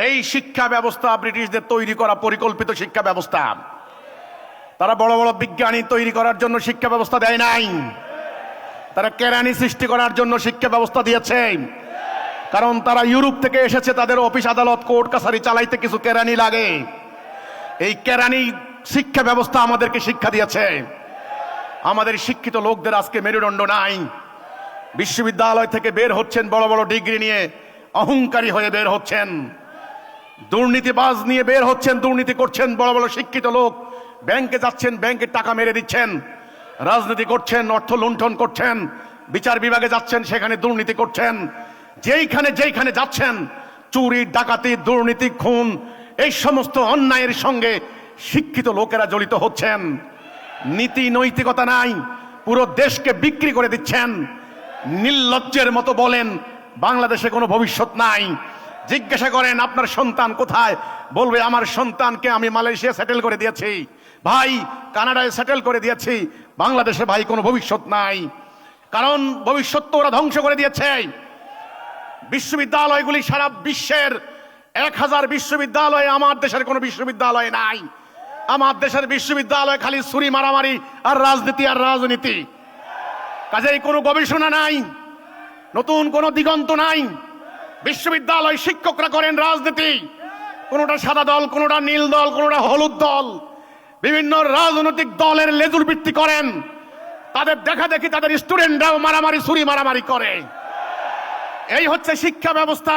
এই শিক্ষা ব্যবস্থা ব্রিটিশদের তৈরি করা পরিকল্পিত শিক্ষা ব্যবস্থা। তারা বড় বড় বিজ্ঞানী তৈরি করার জন্য শিক্ষা ব্যবস্থা দেয় নাই, তারা কেরানি সৃষ্টি করার জন্য শিক্ষা ব্যবস্থা দিয়েছে। কারণ তারা ইউরোপ থেকে এসেছে, তাদের অফিস আদালত কোর্ট কাছারি চালাইতে কিছু কেরানি লাগে। এই কেরানি শিক্ষা ব্যবস্থা আমাদেরকে শিক্ষা দিয়েছে। আমাদের শিক্ষিত লোকদের আজকে মেরুদণ্ড নাই। বিশ্ববিদ্যালয় থেকে বের হচ্ছেন বড় বড় ডিগ্রি নিয়ে, অহংকারী হয়ে বের হচ্ছেন, দুর্নীতিবাজ নিয়ে বের হচ্ছেন, দুর্নীতি করছেন। বড় বড় শিক্ষিত লোক ব্যাংকে যাচ্ছেন, ব্যাংকের টাকা মেরে দিচ্ছেন, রাজনীতি করছেন, অর্থ লুণ্ঠন করছেন। বিচার বিভাগে যাচ্ছেন, সেখানে দুর্নীতি করছেন। যেইখানে যাচ্ছেন চুরি, ডাকাতি, দুর্নীতি, খুন, এই সমস্ত অন্যায়ের সঙ্গে শিক্ষিত লোকেরা জড়িত হচ্ছেন। নীতি নৈতিকতা নাই, পুরো দেশকে বিক্রি করে দিচ্ছেন। নির্লজ্জের মতো বলেন বাংলাদেশে কোনো ভবিষ্যৎ নাই। জিজ্ঞাসা করেন আপনার সন্তান কোথায়, বলবে আমার সন্তানকে আমি মালয়েশিয়া সেটেল করে দিয়েছি, ভাই কানাডায় সেটেল করে দিয়েছি, বাংলাদেশে ভাই কোনো ভবিষ্যৎ নাই। কারণ ভবিষ্যৎ তো ওরা ধ্বংস করে দিয়েছে। বিশ্ববিদ্যালয়গুলি সারা বিশ্বের 1000 বিশ্ববিদ্যালয়, আমার দেশের কোনো বিশ্ববিদ্যালয় নাই। আমার দেশের বিশ্ববিদ্যালয় খালি ছুরি মারামারি আর রাজনীতি আর রাজনীতি। কাজেই কোনো গবেষণা নাই, নতুন কোনো দিগন্ত নাই। বিশ্ববিদ্যালয় শিক্ষকরা করেন রাজনীতি, কোনোটা সাদা দল, কোনোটা নীল দল, কোনোটা হলুদ দল, বিভিন্ন রাজনৈতিক দলের লেজুর বৃত্তি করেন। তাদের দেখা দেখি তাদের স্টুডেন্টরাও মারামারি ছুরি মারামারি করে। এই হচ্ছে শিক্ষা ব্যবস্থা।